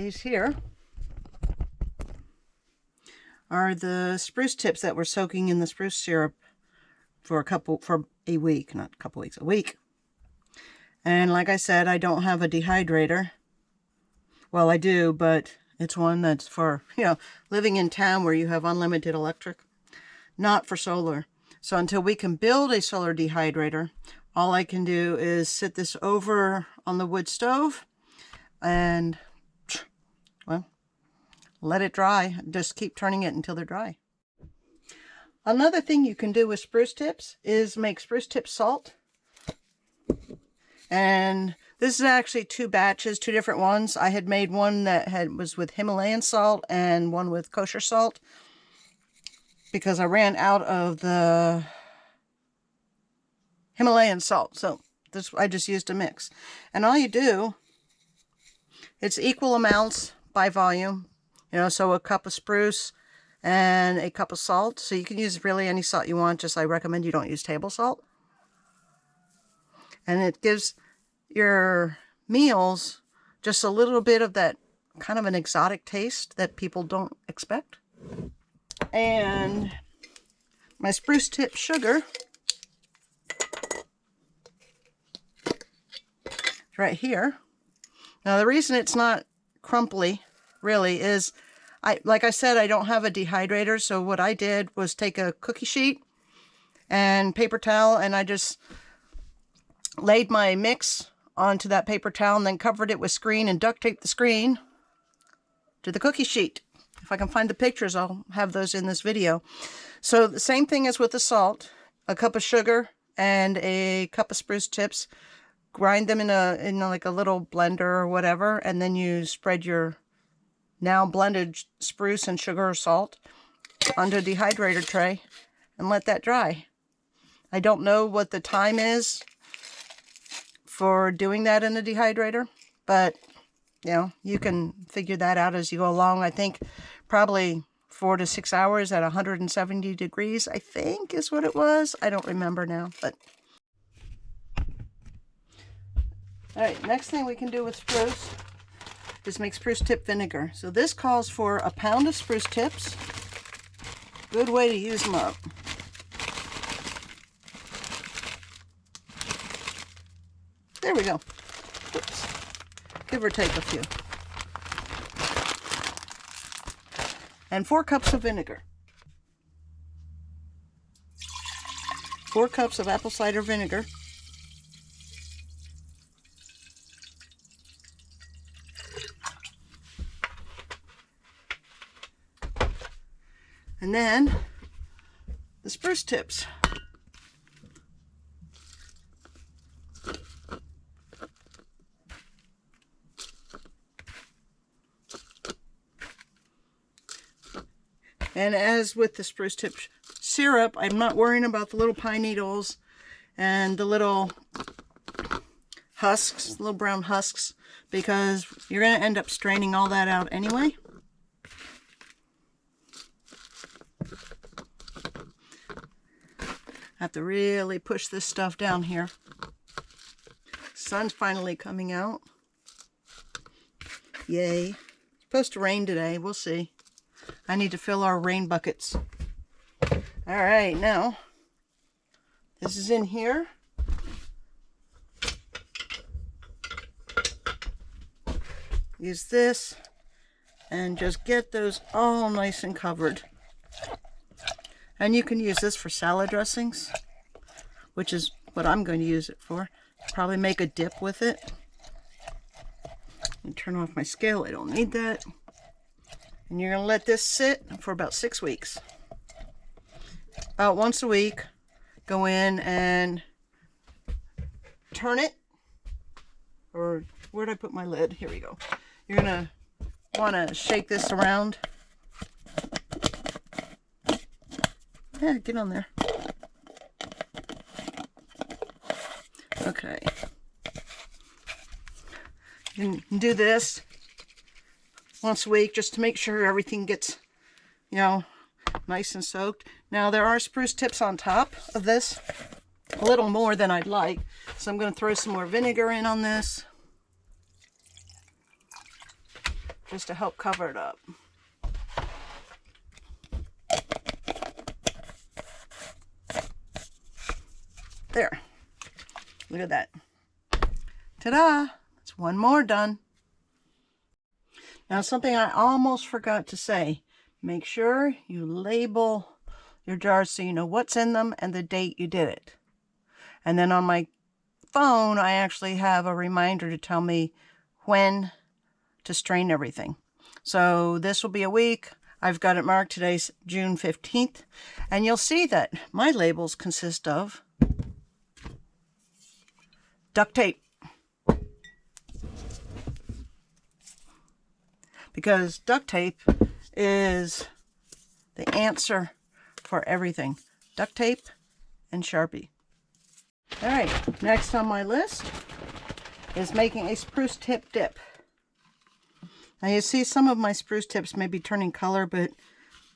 These here are the spruce tips that we're soaking in the spruce syrup for a week, not a couple weeks, a week. And like I said, I don't have a dehydrator. Well, I do, but it's one that's for, living in town where you have unlimited electric, not for solar. So until we can build a solar dehydrator, all I can do is sit this over on the wood stove and, well, let it dry. Just keep turning it until they're dry. Another thing you can do with spruce tips is make spruce tip salt. And this is actually two batches, two different ones. I had made one that was with Himalayan salt and one with kosher salt because I ran out of the Himalayan salt. So I just used a mix. And all you do, it's equal amounts by volume. So a cup of spruce and a cup of salt. So you can use really any salt you want. Just I recommend you don't use table salt. And it gives your meals just a little bit of that kind of an exotic taste that people don't expect. And my spruce tip sugar is right here. Now the reason it's not crumply really is, like I said, I don't have a dehydrator. So what I did was take a cookie sheet and paper towel, and I just laid my mix onto that paper towel and then covered it with screen and duct taped the screen to the cookie sheet. If I can find the pictures, I'll have those in this video. So the same thing as with the salt, a cup of sugar and a cup of spruce tips. Grind them in like a little blender or whatever, and then you spread your now blended spruce and sugar or salt onto a dehydrator tray and let that dry. I don't know what the time is for doing that in a dehydrator, but you can figure that out as you go along. I think probably 4 to 6 hours at 170 degrees, I think is what it was. I don't remember now, but all right, next thing we can do with spruce is make spruce tip vinegar. So this calls for a pound of spruce tips. Good way to use them up. There we go. Oops. Give or take a few. And 4 cups of vinegar. 4 cups of apple cider vinegar. And then the spruce tips. And as with the spruce tip syrup, I'm not worrying about the little pine needles and the little husks, little brown husks, because you're going to end up straining all that out anyway. I have to really push this stuff down here. Sun's finally coming out. Yay. It's supposed to rain today. We'll see. I need to fill our rain buckets. All right, now this is in here. Use this and just get those all nice and covered. And you can use this for salad dressings, which is what I'm going to use it for. Probably make a dip with it. And turn off my scale. I don't need that. And you're going to let this sit for about 6 weeks. About once a week, go in and turn it. Or where'd I put my lid? Here we go. You're going to want to shake this around. Yeah, get on there. Okay. You can do this once a week just to make sure everything gets, nice and soaked. Now there are spruce tips on top of this, a little more than I'd like. So I'm going to throw some more vinegar in on this. just to help cover it up. There. Look at that. Ta-da! That's one more done. Now, something I almost forgot to say. Make sure you label your jars so you know what's in them and the date you did it. And then on my phone, I actually have a reminder to tell me when to strain everything. So this will be a week. I've got it marked. Today's June 15th. And you'll see that my labels consist of duct tape. Because duct tape is the answer for everything. Duct tape and Sharpie. All right, next on my list is making a spruce tip dip. Now you see some of my spruce tips may be turning color, but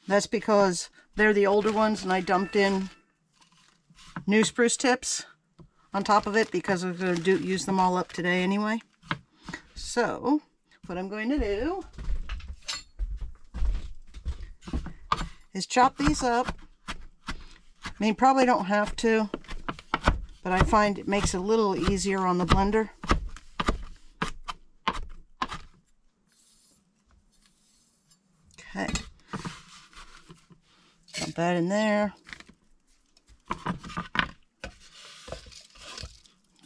that's because they're the older ones and I dumped in new spruce tips on top of it because I'm going to use them all up today anyway. So what I'm going to do is chop these up. I mean, probably don't have to, but I find it makes it a little easier on the blender. Okay. Dump that in there.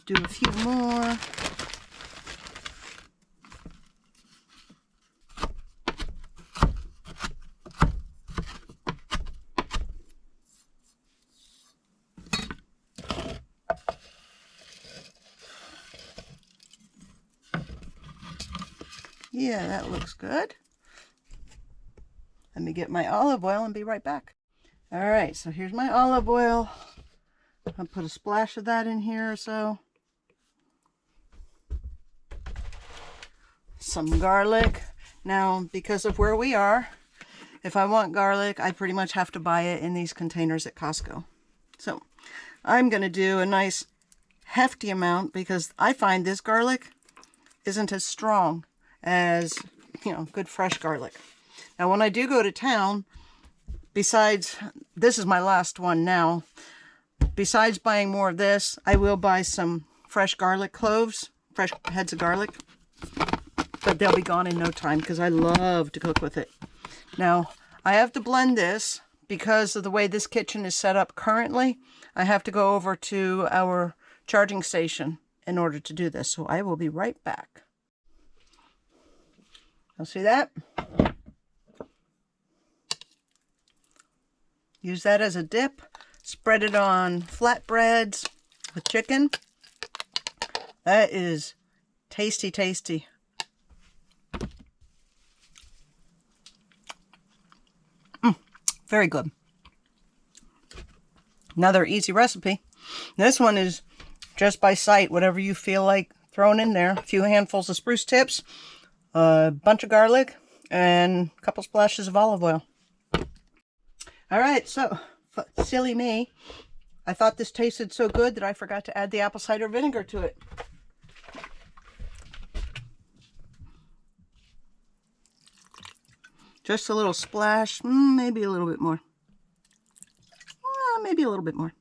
Do a few more. Yeah, that looks good. Let me get my olive oil and be right back. All right, so here's my olive oil. I'll put a splash of that in here or so. Some garlic. Now, because of where we are, if I want garlic, I pretty much have to buy it in these containers at Costco. So I'm going to do a nice hefty amount because I find this garlic isn't as strong as, you know, good fresh garlic. Now, when I do go to town, besides, this is my last one now, besides buying more of this, I will buy some fresh garlic cloves, fresh heads of garlic, but they'll be gone in no time because I love to cook with it. Now, I have to blend this because of the way this kitchen is set up currently. I have to go over to our charging station in order to do this, so I will be right back. You'll see that? Use that as a dip. Spread it on flatbreads with chicken. That is tasty, tasty. Very good. Another easy recipe. This one is just by sight, whatever you feel like throwing in there. A few handfuls of spruce tips, a bunch of garlic, and a couple splashes of olive oil. All right, so silly me, I thought this tasted so good that I forgot to add the apple cider vinegar to it. Just a little splash, maybe a little bit more. Maybe a little bit more.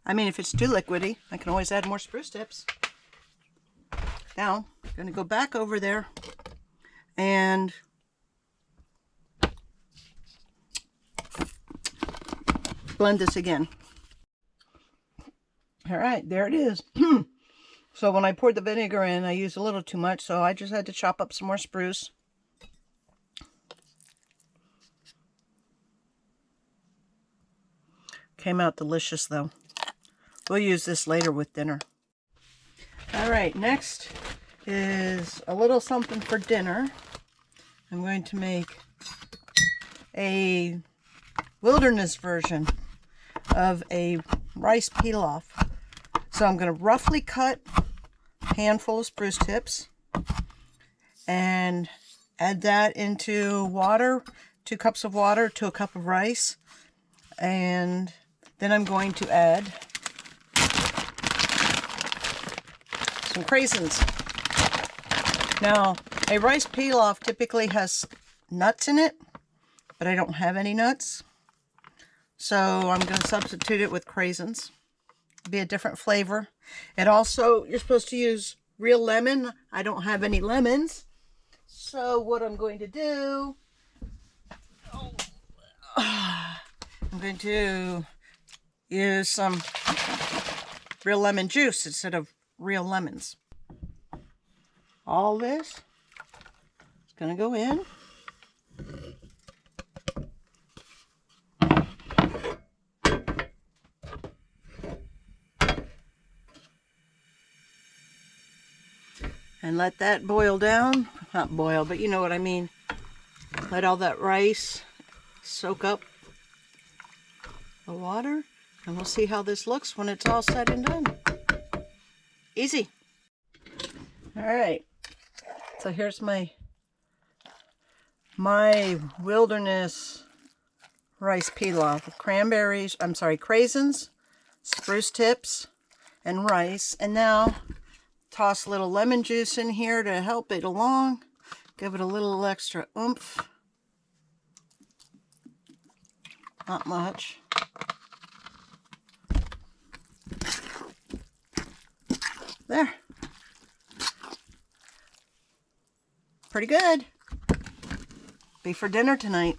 I mean, if it's too liquidy, I can always add more spruce tips. Now, I'm going to go back over there and blend this again. All right, there it is. So when I poured the vinegar in, I used a little too much, so I just had to chop up some more spruce. Came out delicious though. We'll use this later with dinner. All right, next is a little something for dinner. I'm going to make a wilderness version of a rice pilaf. So I'm going to roughly cut a handful of spruce tips and add that into water, 2 cups of water to a cup of rice. And then I'm going to add some craisins. Now, A rice pilaf typically has nuts in it, but I don't have any nuts. So I'm going to substitute it with craisins. It'll be a different flavor. It also, you're supposed to use real lemon. I don't have any lemons. So what I'm going to do, I'm going to use some real lemon juice instead of real lemons. All this is going to go in. And let that boil down. Not boil, but you know what I mean. Let all that rice soak up the water. And we'll see how this looks when it's all said and done. Easy. Alright. So here's my wilderness rice pilaf with cranberries, craisins, spruce tips, and rice. And now toss a little lemon juice in here to help it along. Give it a little extra oomph. Not much. There. Pretty good. Be for dinner tonight.